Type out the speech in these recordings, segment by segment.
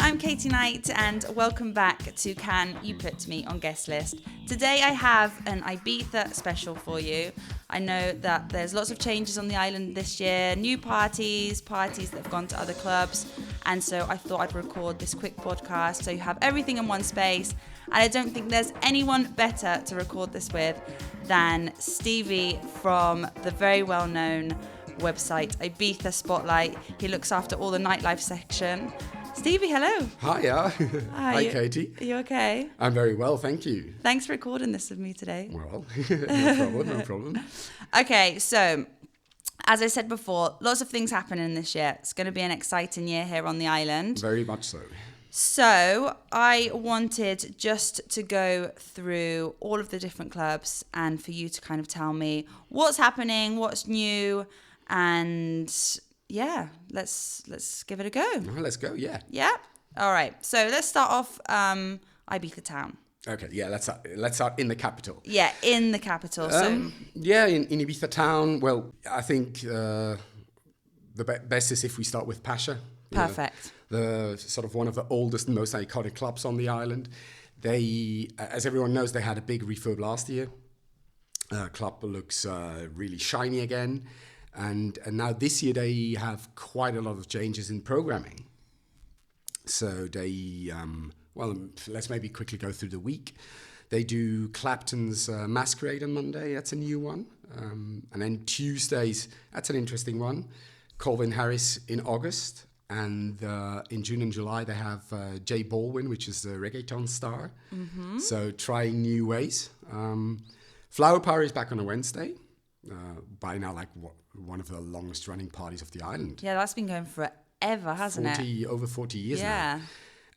I'm Katie Knight and welcome back to Can You Put Me on Guest List. Today I have an Ibiza special for you. I know that there's lots of changes on the island this year, new parties that have gone to other clubs, and so I thought I'd record this quick podcast so you have everything in one space, and I don't think there's anyone better to record this with than Stivi from the very well-known website Ibiza Spotlight. He looks after all the nightlife section. Stevie, hello. Hiya. Hi, Katie. Are you okay? I'm very well, thank you. Thanks for recording this with me today. Well, no problem. Okay, so as I said before, lots of things happening this year. It's going to be an exciting year here on the island. Very much so. So I wanted just to go through all of the different clubs and for you to kind of tell me what's happening, what's new, and yeah, let's give it a go. Let's go, yeah. Yeah? All right. So let's start off Ibiza town. Okay, yeah, let's start in the capital. Yeah, in the capital. In Ibiza town, well, I think the best is if we start with Pasha. Perfect. The sort of one of the oldest and most iconic clubs on the island. They, as everyone knows, they had a big refurb last year. Club looks really shiny again. And now this year they have quite a lot of changes in programming. So they, let's maybe quickly go through the week. They do Clapton's Masquerade on Monday, that's a new one. And then Tuesdays, that's an interesting one. Calvin Harris in August. And in June and July they have Jay Baldwin, which is the reggaeton star. Mm-hmm. So trying new ways. Flower Power is back on a Wednesday. By now, like one of the longest running parties of the island. Yeah, that's been going forever, hasn't it? Over 40 years now. Yeah.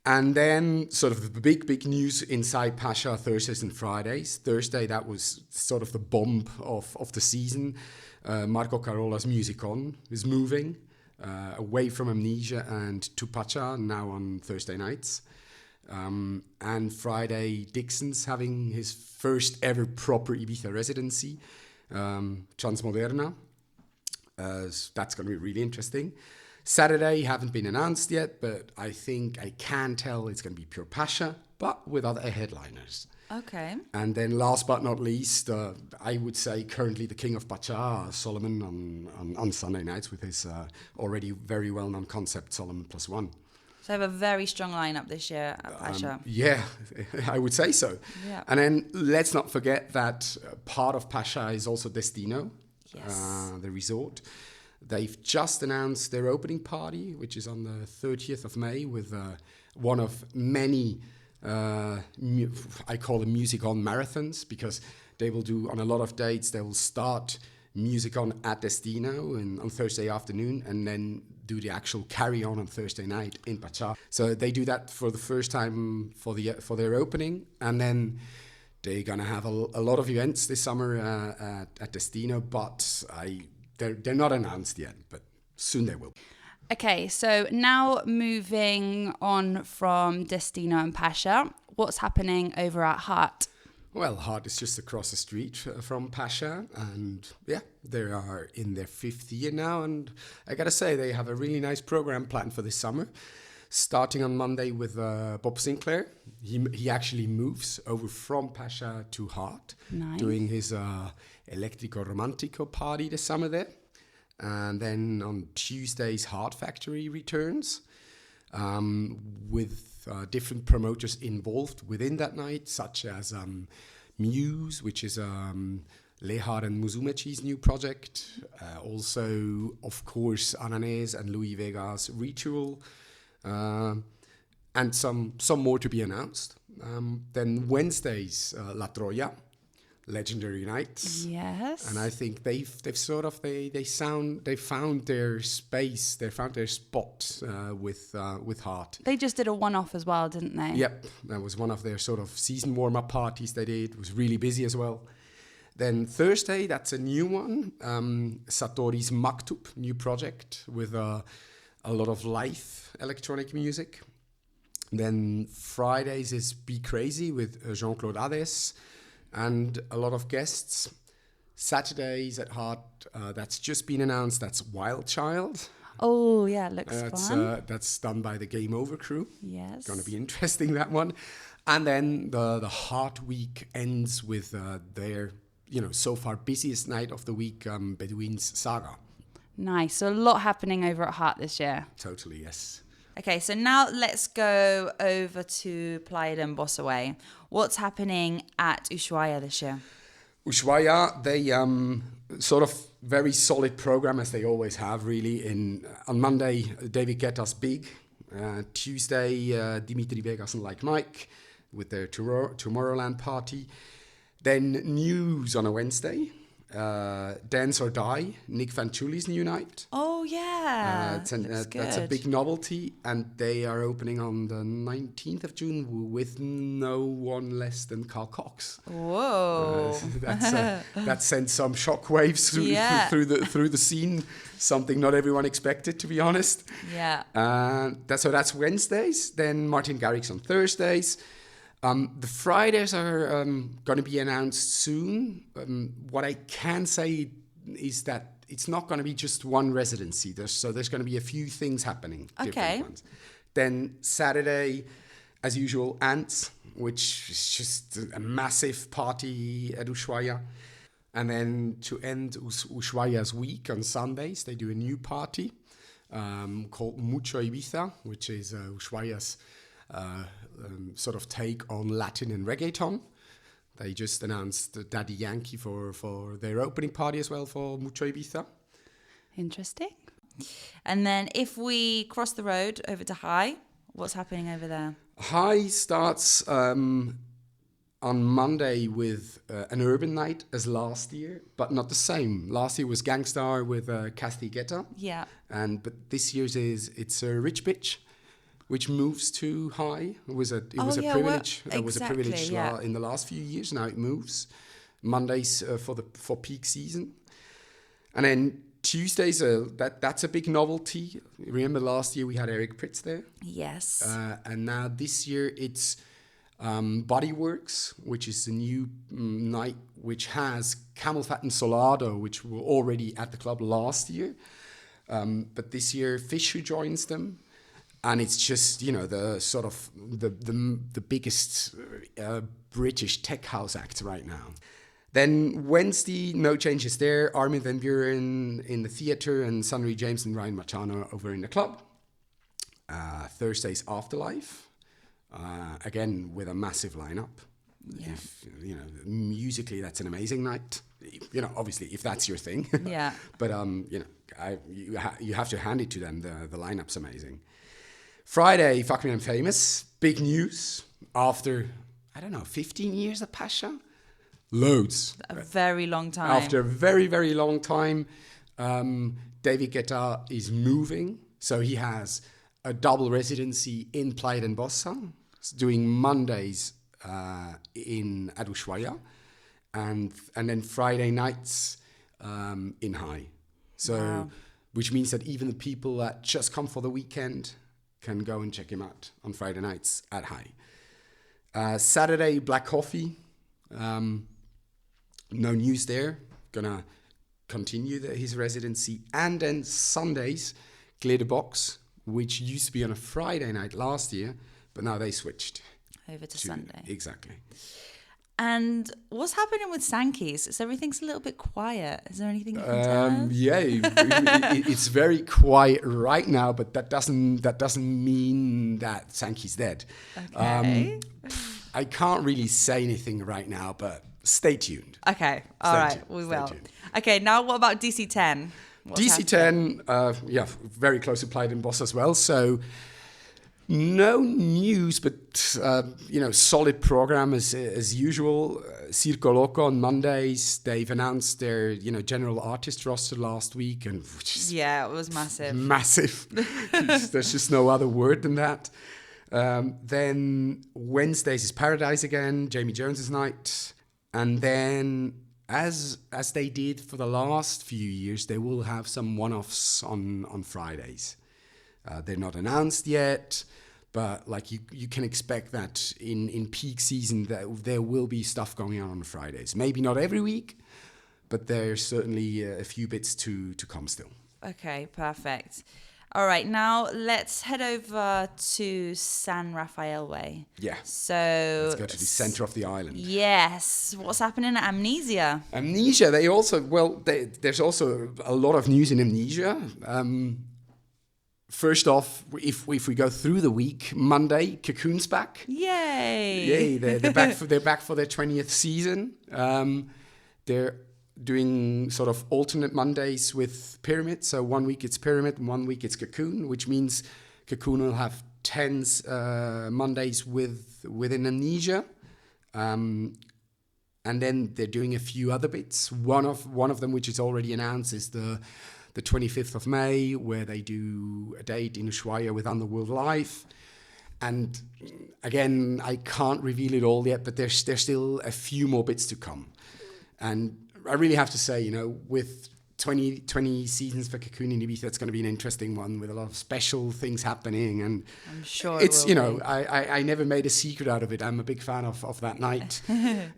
And then sort of the big news inside Pasha, Thursdays and Fridays. Thursday, that was sort of the bomb of the season. Marco Carola's Music On is moving away from Amnesia and to Pacha, now on Thursday nights. And Friday, Dixon's having his first ever proper Ibiza residency. Transmoderna. That's going to be really interesting. Saturday haven't been announced yet, but I think I can tell it's going to be pure Pasha, but with other headliners. Okay. And then last but not least, I would say currently the king of Pacha, Solomon, on Sunday nights with his already very well-known concept, Solomon +1. So I have a very strong lineup this year at Pasha. Yeah, I would say so. Yeah. And then let's not forget that part of Pasha is also Destino, yes. The resort. They've just announced their opening party, which is on the 30th of May with one of many, I call them Music On marathons, because they will do, on a lot of dates, they will start Music On at Destino on Thursday afternoon and then do the actual carry-on Thursday night in Pacha. So they do that for the first time for their opening, and then they're gonna have a lot of events this summer at Destino, but they're not announced yet, but soon they will. Okay, so now moving on from Destino and Pasha, what's happening over at Heart? Well, Heart is just across the street from Pasha, and yeah, they are in their 5th year now, and I gotta say, they have a really nice program planned for this summer, starting on Monday with Bob Sinclair. He actually moves over from Pasha to Heart, nice. Doing his Electrico Romantico party this summer there. And then on Tuesdays, Heart Factory returns with different promoters involved within that night, such as Muse, which is Lehar and Musumechi's new project. Also, of course, Ananes and Louis Vega's Ritual. And some more to be announced. Then Wednesdays, La Troya, legendary nights. Yes. And I think they found their space, they found their spot with Heart. They just did a one-off as well, didn't they? Yep, that was one of their sort of season warm-up parties they did. It was really busy as well. Then Thursday, that's a new one. Satori's Maktub, new project with a lot of live electronic music. Then Fridays is Be Crazy with Jean-Claude Hades and a lot of guests. Saturdays at Heart, that's just been announced, that's Wild Child. Oh, yeah, looks fun. That's done by the Game Over crew. Yes. Going to be interesting, that one. And then the Heart Week ends with their, so far busiest night of the week, Bedouin's Saga. Nice. So a lot happening over at Heart this year. Totally, yes. Okay, so now let's go over to Playa del Bossaway. What's happening at Ushuaia this year? Ushuaia, they sort of very solid program as they always have, really. On Monday, David Guetta's Big. Tuesday, Dimitri Vegas and Like Mike with their Tomorrowland party. Then News on a Wednesday. Dance or Die, Nick Fanciulli's new night. Oh, yeah. That's a big novelty, and they are opening on the 19th of June with no one less than Carl Cox. Whoa. That sent some shockwaves through the scene, something not everyone expected, to be honest. Yeah. That's Wednesdays. Then Martin Garrix on Thursdays. The Fridays are going to be announced soon. What I can say is that it's not going to be just one residency. There's going to be a few things happening. Okay. Ones. Then Saturday, as usual, Ants, which is just a massive party at Ushuaia. And then to end Ushuaia's week on Sundays, they do a new party called Mucho Ibiza, which is Ushuaia's sort of take on Latin and reggaeton. They just announced Daddy Yankee for their opening party as well for Mucho Ibiza. Interesting. And then if we cross the road over to High, what's happening over there? High starts on Monday with an urban night as last year, but not the same. Last year was Gangstar with Kathy Guetta. Yeah. But this year's it's Rich Bitch, which moves to High. It was a privilege. It was a privilege in the last few years. Now it moves Mondays for peak season, and then Tuesdays. That's a big novelty. Remember last year we had Eric Pritz there. Yes. And now this year it's Bodyworks, which is the new night, which has Camel Fat and Solado, which were already at the club last year, but this year Fish who joins them. And it's just, the sort of the biggest British tech house act right now. Then Wednesday, no changes there. Armin van Buren in the theatre and Sunry James and Ryan Machano over in the club. Thursday's Afterlife, again with a massive lineup. Yeah. Musically that's an amazing night. Obviously if that's your thing. Yeah. But you have to hand it to them. The lineup's amazing. Friday, Fuck Me I'm Famous. Big news after, 15 years at Pasha? Loads. A very long time. After a very, very long time, David Guetta is moving. So he has a double residency in Playa del Bossa, doing Mondays in Ushuaia, and then Friday nights in High. So, which means that even the people that just come for the weekend can go and check him out on Friday nights at High. Saturday, Black Coffee. No news there. Gonna continue his residency. And then Sundays, Glitterbox, which used to be on a Friday night last year, but now they switched. Over to Sunday. Exactly. And what's happening with Sankey's? So everything's a little bit quiet. Is there anything you can tell us? Yeah, it's very quiet right now, but that doesn't mean that Sankey's dead. Okay. I can't really say anything right now, but stay tuned. Okay, all right, we will. Okay, now what about DC10? DC10, very close to Playa del Bossa as well. So no news, but solid program as usual. Circo Loco on Mondays. They've announced their general artist roster last week, and it was massive. Massive. There's just no other word than that. Then Wednesdays is Paradise again. Jamie Jones's night, and then as they did for the last few years, they will have some one-offs on Fridays. They're not announced yet, but you can expect that in peak season that there will be stuff going on Fridays. Maybe not every week, but there's certainly a few bits to come still. Okay, perfect. All right, now let's head over to San Rafael Way. Yeah. So Let's go to the center of the island. Yes. What's happening at Amnesia? Amnesia, there's also a lot of news in Amnesia. First off, if we go through the week, Monday, Cocoon's back. Yay! Yay! They're back for their 20th season. They're doing sort of alternate Mondays with Pyramid. So 1 week it's Pyramid, and 1 week it's Cocoon, which means Cocoon will have 10 Mondays within Amnesia. And then they're doing a few other bits. One of them, which is already announced, is the 25th of May, where they do a date in Ushuaia with Underworld Live. And again, I can't reveal it all yet, but there's still a few more bits to come. And I really have to say, with 20 seasons for Cocoon in Ibiza, it's going to be an interesting one with a lot of special things happening. And I'm sure it's, it will be. I never made a secret out of it. I'm a big fan of that night.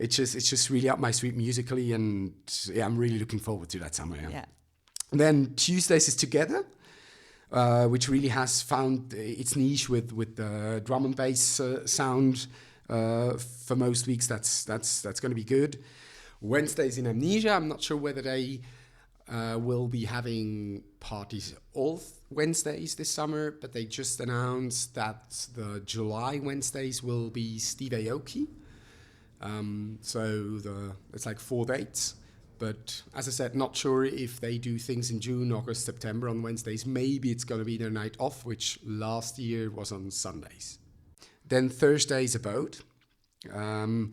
It's just really up my street musically. And yeah, I'm really looking forward to that summer. Yeah. And then Tuesdays is Together, which really has found its niche with the drum and bass sound for most weeks. That's going to be good. Wednesdays in Amnesia. I'm not sure whether they will be having parties all Wednesdays this summer, but they just announced that the July Wednesdays will be Stivi. It's like 4 dates. But as I said, not sure if they do things in June, August, September on Wednesdays. Maybe it's going to be their night off, which last year was on Sundays. Then Thursdays Abode. And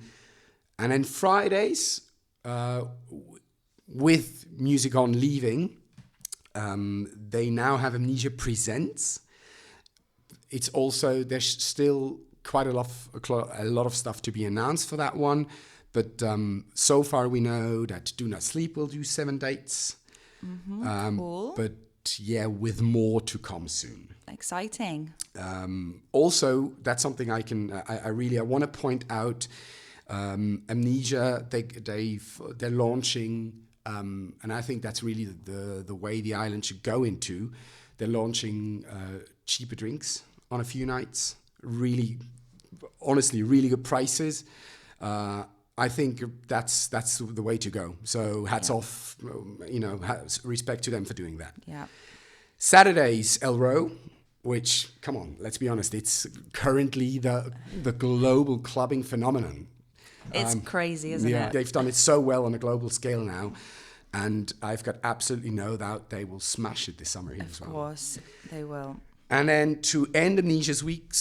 then Fridays, with Music On leaving, they now have Amnesia Presents. It's also, there's still quite a lot of stuff to be announced for that one. But so far we know that Do Not Sleep will do 7 dates. Cool. But yeah, with more to come soon. Exciting. Also, that's something I want to point out. Amnesia, they're launching, and I think that's really the way the island should go into. They're launching cheaper drinks on a few nights. Really, honestly, really good prices. I think that's the way to go. So hats off, respect to them for doing that. Yeah. Saturdays, El Row, which, come on, let's be honest, it's currently the global clubbing phenomenon. It's crazy, isn't it? They've done it so well on a global scale now, and I've got absolutely no doubt they will smash it this summer here as well. Of course, they will. And then to end Amnesia's week,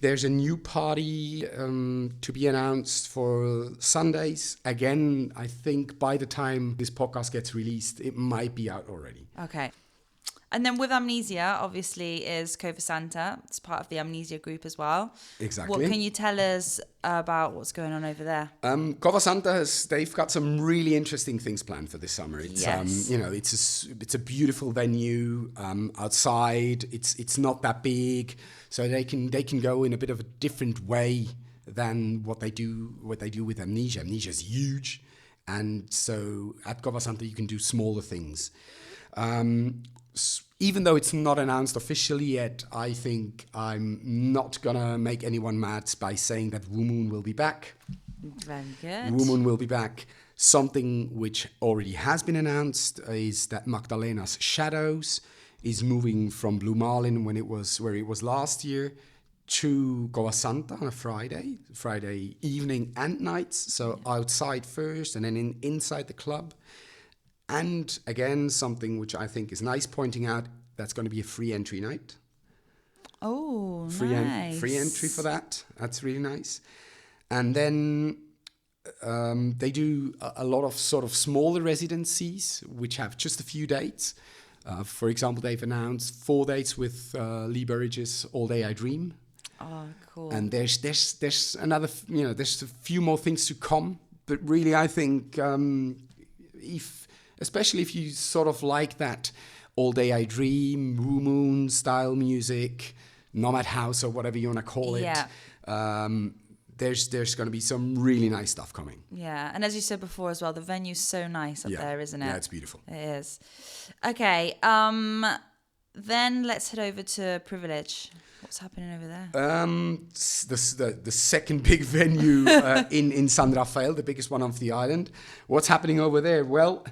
there's a new party to be announced for Sundays. Again, I think by the time this podcast gets released, it might be out already. Okay. And then with Amnesia, obviously, is Cova Santa. It's part of the Amnesia group as well. Exactly. What can you tell us about what's going on over there? Cova Santa they've got some really interesting things planned for this summer. It's Yes. It's a beautiful venue outside. It's not that big, so they can go in a bit of a different way than what they do with Amnesia. Amnesia is huge, and so at Cova Santa you can do smaller things. Even though it's not announced officially yet, I think I'm not gonna make anyone mad by saying that Wu Moon will be back. Very good. Wu Moon will be back. Something which already has been announced is that Magdalena's Shadows is moving from Blue Marlin where it was last year to Cova Santa on a Friday evening and nights. So outside first and then inside the club. And again, something which I think is nice pointing out, that's going to be a free entry night. Oh, nice. Free entry for that. That's really nice. And then they do a lot of sort of smaller residencies, which have just a few dates. For example, they've announced 4 dates with Lee Burridge's All Day I Dream. Oh, cool. And there's another, there's a few more things to come. But really, I think especially if you sort of like that All Day I Dream, Wu Moon style music, Nomad House or whatever you want to call it. Yeah. There's going to be some really nice stuff coming. Yeah, and as you said before as well, the venue's so nice up there, isn't it? Yeah, it's beautiful. It is. Okay, Then let's head over to Privilege. What's happening over there? The second big venue in San Rafael, the biggest one of the island. What's happening over there? Well,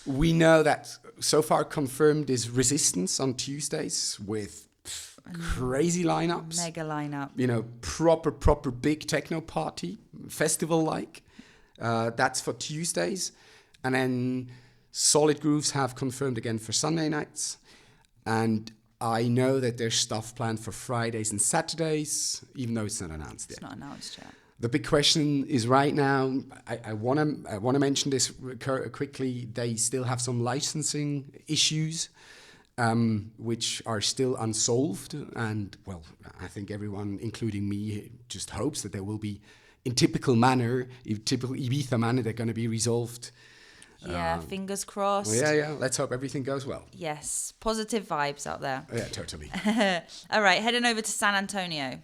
we know that so far confirmed is Resistance on Tuesdays with crazy lineups. Mega lineup. You know, proper big techno party, festival-like. That's for Tuesdays. And then Solid Grooves have confirmed again for Sunday nights. And I know that there's stuff planned for Fridays and Saturdays, even though it's not announced yet. It's not announced yet. The big question is right now, I want to mention this quickly, they still have some licensing issues, which are still unsolved. And, well, I think everyone, including me, just hopes that there will be, in typical Ibiza manner, they're going to be resolved. Yeah, fingers crossed. Yeah. Let's hope everything goes well. Yes, positive vibes out there. Yeah, totally. All right, heading over to San Antonio.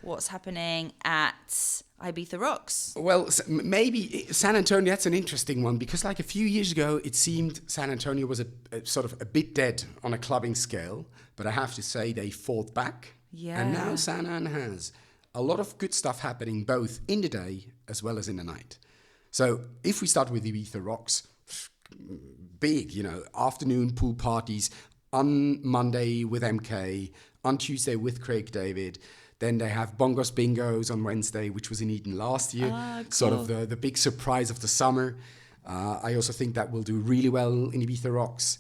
What's happening at Ibiza Rocks? Well, maybe San Antonio, that's an interesting one because like a few years ago, it seemed San Antonio was a sort of a bit dead on a clubbing scale. But I have to say they fought back. Yeah. And now San An has a lot of good stuff happening both in the day as well as in the night. So if we start with Ibiza Rocks, big, afternoon pool parties on Monday with MK, on Tuesday with Craig David. Then they have Bongos Bingos on Wednesday, which was in Eden last year. Cool. Sort of the big surprise of the summer. I also think that will do really well in Ibiza Rocks.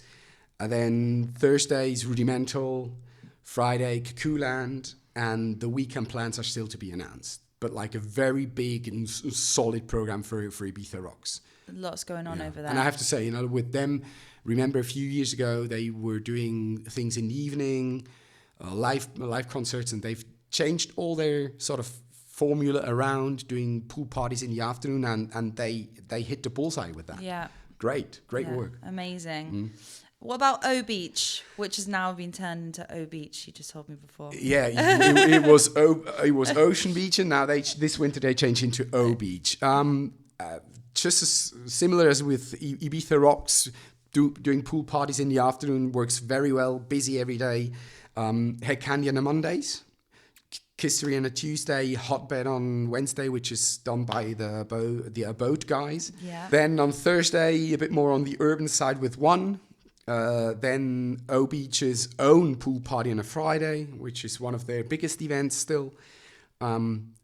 And then Thursday's Rudimental, Friday Cuckooland, and the weekend plans are still to be announced. But like a very big and solid program for Ibiza Rocks. Lots going on over there. And I have to say, with them, remember a few years ago, they were doing things in the evening, live concerts, and they've changed all their sort of formula around doing pool parties in the afternoon, and they hit the bullseye with that. Yeah. Great work. Amazing. What about O Beach, which has now been turned into O Beach? You just told me before. Yeah, it was Ocean Beach, and now this winter they changed into O Beach. Just as similar as with Ibiza Rocks, doing pool parties in the afternoon works very well. Busy every day. Head Candy on the Mondays, Kissery on a Tuesday, Hotbed on Wednesday, which is done by the Abode guys. Yeah. Then on Thursday, a bit more on the urban side with One. Then O Beach's own pool party on a Friday, which is one of their biggest events still.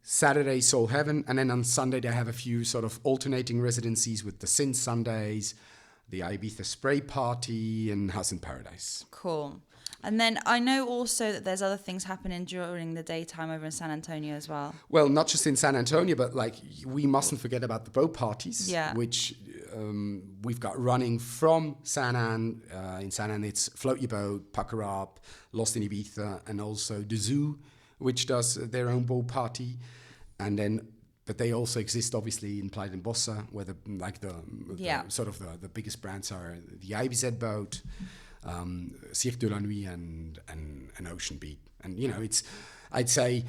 Saturday, Soul Heaven. And then on Sunday, they have a few sort of alternating residencies with the Sin Sundays, the Ibiza Spray Party, and House in Paradise. Cool. And then I know also that there's other things happening during the daytime over in San Antonio as well. Well, not just in San Antonio, but like we mustn't forget about the boat parties, which we've got running from San An. In San An, it's Float Your Boat, Pucker Up, Lost in Ibiza, and also the Zoo, which does their own boat party. And then, but they also exist obviously in Playa de Bossa, where the biggest brands are the IBZ boat, Cirque de la Nuit, and Ocean Beat. And I'd say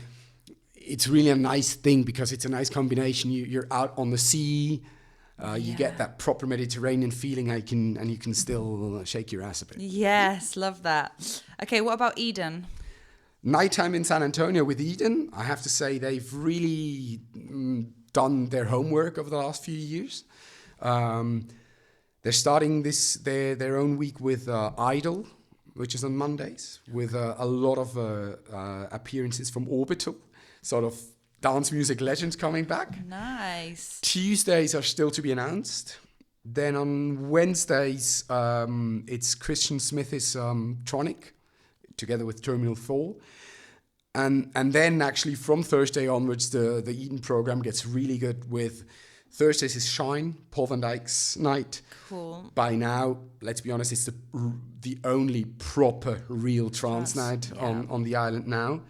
it's really a nice thing because it's a nice combination. You're out on the sea, you get that proper Mediterranean feeling, and you can still shake your ass a bit. Yes, love that. Okay, what about Eden? Nighttime in San Antonio with Eden, I have to say they've really done their homework over the last few years. They're starting their own week with Idol, which is on Mondays, with a lot of appearances from Orbital, sort of dance music legends coming back. Nice. Tuesdays are still to be announced. Then on Wednesdays, it's Christian Smith's Tronic, together with Terminal 4. And then actually from Thursday onwards, the Eden program gets really good with Thursdays is Shine, Paul van Dijk's night. Cool. By now, let's be honest, it's the only proper real trance night on the island now.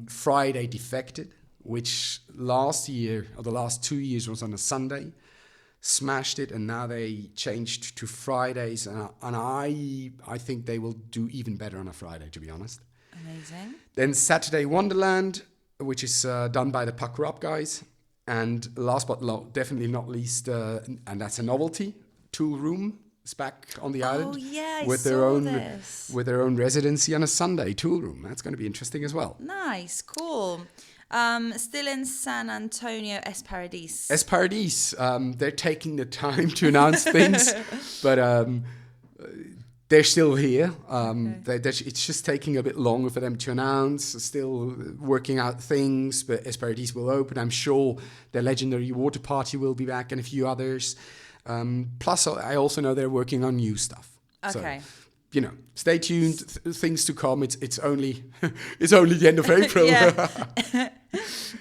Friday Defected, which last year, or the last 2 years, was on a Sunday. Smashed it, and now they changed to Fridays, and I think they will do even better on a Friday, to be honest. Amazing. Then Saturday Wonderland, which is done by the Pucker Up guys. And last but definitely not least, and that's a novelty, Tool Room, is back on the island. Oh yeah, I with saw their own this. with their own residency on a Sunday tool room. That's going to be interesting as well. Nice, cool. Still in San Antonio, Es Paradis. Es Paradis, they're taking the time to announce things, but they're still here. It's just taking a bit longer for them to announce, still working out things, but Es Paradis will open. I'm sure their legendary water party will be back and a few others. Plus, I also know they're working on new stuff. Okay. So, you know, stay tuned. Things to come. It's only it's only the end of April.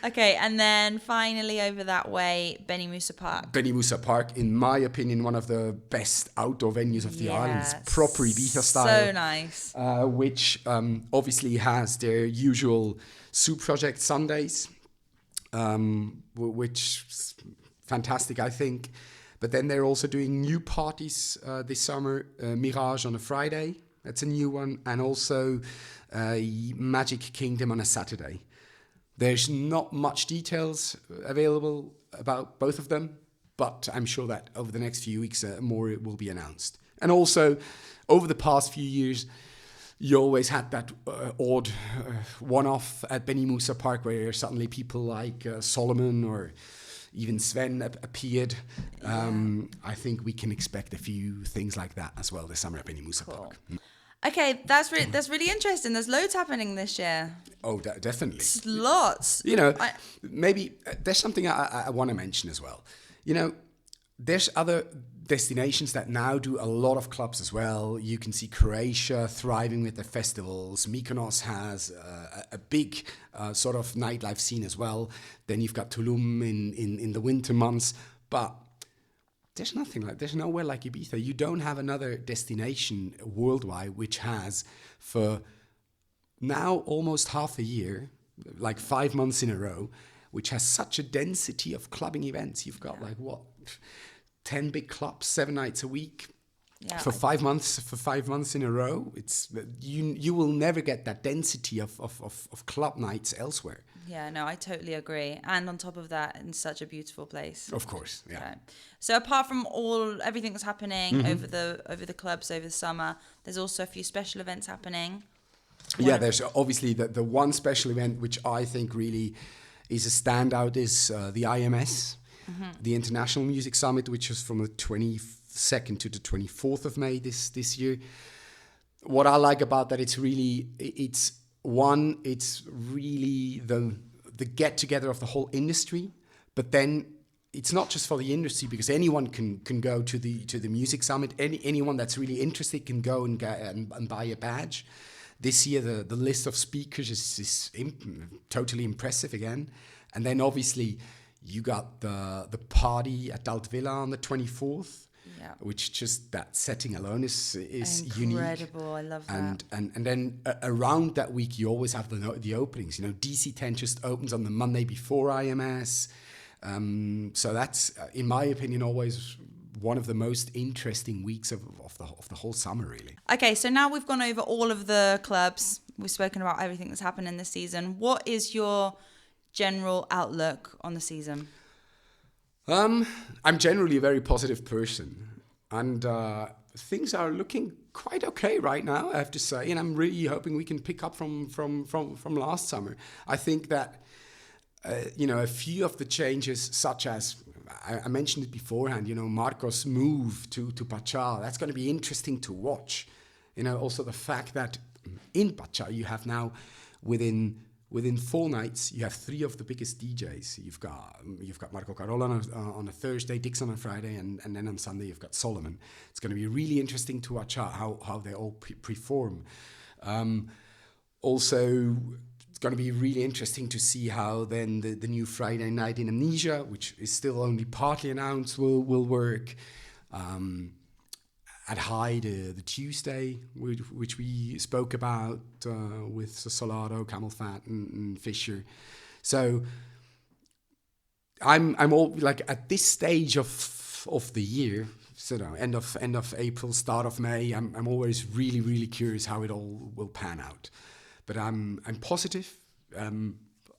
Okay, and then finally over that way, Beni Musa Park. Beni Musa Park, in my opinion, one of the best outdoor venues of the island. It's proper Ibiza style. So nice. Which obviously has their usual soup project Sundays, which is fantastic, I think. But then they're also doing new parties this summer. Mirage on a Friday, that's a new one. And also Magic Kingdom on a Saturday. There's not much details available about both of them, but I'm sure that over the next few weeks more will be announced. And also, over the past few years, you always had that odd one-off at Beni Musa Park where suddenly people like Solomon or even Sven appeared. I think we can expect a few things like that as well this summer at Beni Musa Park. Okay, that's really interesting. There's loads happening this year. Oh, definitely. Lots. You know, maybe there's something I want to mention as well. You know, there's other destinations that now do a lot of clubs as well. You can see Croatia thriving with their festivals. Mykonos has a big sort of nightlife scene as well. Then you've got Tulum in the winter months. But there's nowhere like Ibiza. You don't have another destination worldwide which has, for now almost half a year, like 5 months in a row, which has such a density of clubbing events. You've got 10 big clubs, 7 nights a week. Yeah, for 5 months in a row. It's you will never get that density of club nights elsewhere. Yeah, no, I totally agree. And on top of that, in such a beautiful place. Of course, yeah. So apart from everything that's happening over the clubs over the summer, there's also a few special events happening. There's obviously the one special event which I think really is a standout is the IMS, the International Music Summit, which is from the 22nd to the 24th of May this year. What I like about that, it's really the get together of the whole industry, but then it's not just for the industry, because anyone can go to the music summit. Anyone that's really interested can go and buy a badge. This year the list of speakers is totally impressive again. And then obviously you got the party at Alt Villa on the 24th. Yeah. Which just that setting alone is unique. Incredible, I love that. And then around that week you always have the openings. You know, DC10 just opens on the Monday before IMS. So that's, in my opinion, always one of the most interesting weeks of the whole summer, really. Okay, so now we've gone over all of the clubs. We've spoken about everything that's happened in this season. What is your general outlook on the season? I'm generally a very positive person, and things are looking quite okay right now, I have to say, and I'm really hoping we can pick up from last summer. I think that a few of the changes, such as I mentioned it beforehand, Marco's move to Pacha, that's going to be interesting to watch. Also the fact that in Pacha you have now within 4 nights, you have 3 of the biggest DJs. You've got Marco Carola on a Thursday, Dix on a Friday, and then on Sunday you've got Solomon. It's going to be really interesting to watch how they all perform. Also, it's going to be really interesting to see how then the new Friday night in Amnesia, which is still only partly announced, will work. At High, the Tuesday, which we spoke about with Solado, Camel Fat, and Fisher. So I'm all like at this stage of the year, so end of April, start of May. I'm always really, really curious how it all will pan out. But I'm positive.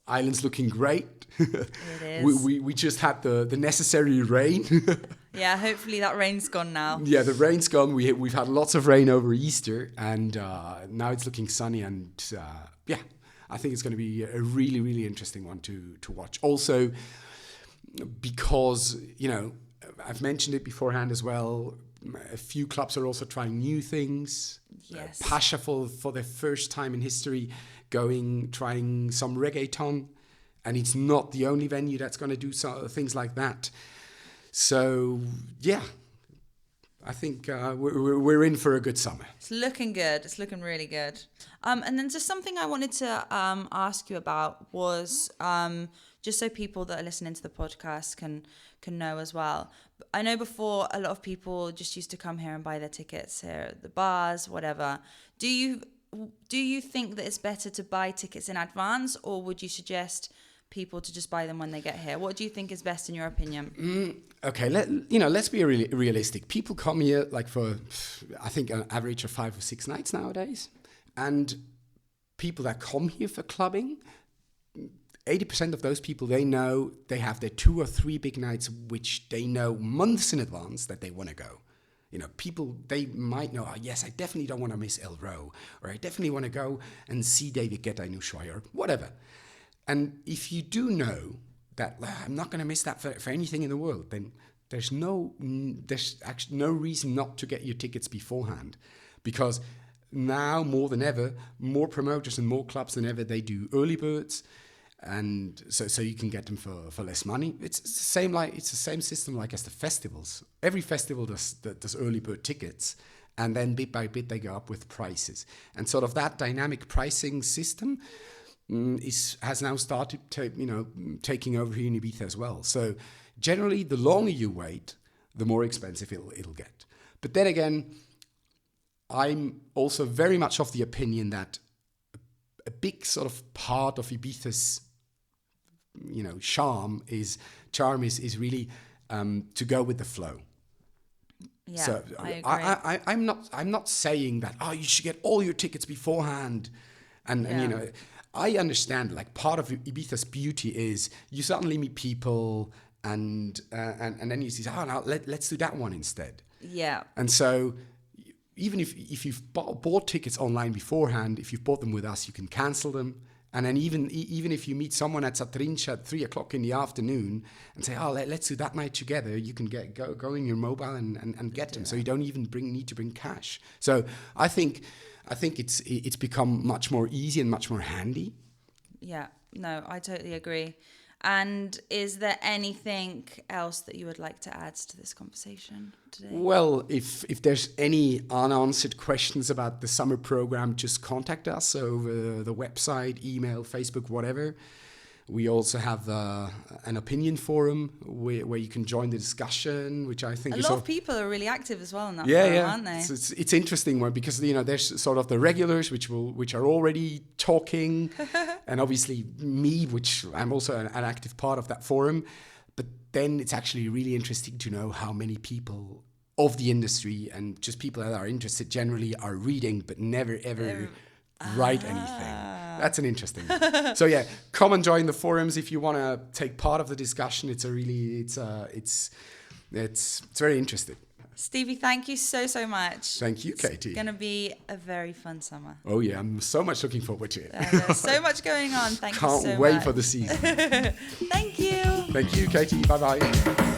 Island's looking great. It is. we just had the necessary rain. Yeah, hopefully that rain's gone now. Yeah, the rain's gone. We've had lots of rain over Easter, and now it's looking sunny. And I think it's going to be a really, really interesting one to watch. Also, because, I've mentioned it beforehand as well, a few clubs are also trying new things. Yes. Pasha for the first time in history trying some reggaeton, and it's not the only venue that's going to do things like that. So yeah, I think we're in for a good summer. It's looking good. It's looking really good. And then just something I wanted to ask you about was just so people that are listening to the podcast can know as well. I know before a lot of people just used to come here and buy their tickets here at the bars, whatever. Do you think that it's better to buy tickets in advance, or would you suggest people to just buy them when they get here? What do you think is best in your opinion? Okay, let's be realistic. People come here for, I think, an average of 5 or 6 nights nowadays. And people that come here for clubbing, 80% of those people, they know they have their 2 or 3 big nights, which they know months in advance that they want to go. People, they might know, yes, I definitely don't want to miss El Row, or I definitely want to go and see David Guetta in Ushuaia, or whatever. And if you do know that I'm not going to miss that for anything in the world, then there's actually no reason not to get your tickets beforehand, because now more than ever, more promoters and more clubs than ever, they do early birds, and so you can get them for less money. It's the same system like as the festivals. Every festival does early bird tickets, and then bit by bit they go up with prices, and sort of that dynamic pricing system has now started taking over here in Ibiza as well. So generally, the longer you wait, the more expensive it'll get. But then again, I'm also very much of the opinion that a big sort of part of Ibiza's charm is really to go with the flow. Yeah, so I agree. I'm not saying that you should get all your tickets beforehand, and I understand part of Ibiza's beauty is you suddenly meet people and then you say, now let's do that one instead. Yeah. And so even if you've bought tickets online beforehand, if you've bought them with us, you can cancel them. And then even if you meet someone at Satrincha at 3:00 in the afternoon and say, let's do that night together, you can go in your mobile and get them. So you don't even need to bring cash. So I think it's become much more easy and much more handy. Yeah, no, I totally agree. And is there anything else that you would like to add to this conversation today? Well, if there's any unanswered questions about the summer program, just contact us over the website, email, Facebook, whatever. We also have an opinion forum where you can join the discussion, which I think a lot of people are really active as well in that forum, aren't they? It's interesting one because there's sort of the regulars which are already talking, and obviously me, which I'm also an active part of that forum. But then it's actually really interesting to know how many people of the industry and just people that are interested generally are reading, but never ever write anything. That's an interesting one. So yeah, come and join the forums if you want to take part of the discussion. It's very interesting. Stevie, thank you so much. Thank you, Katie. It's going to be a very fun summer. Oh yeah, I'm so much looking forward to it. There's so much going on. Thank you so much. Can't wait for the season. Thank you. Thank you, Katie. Bye-bye.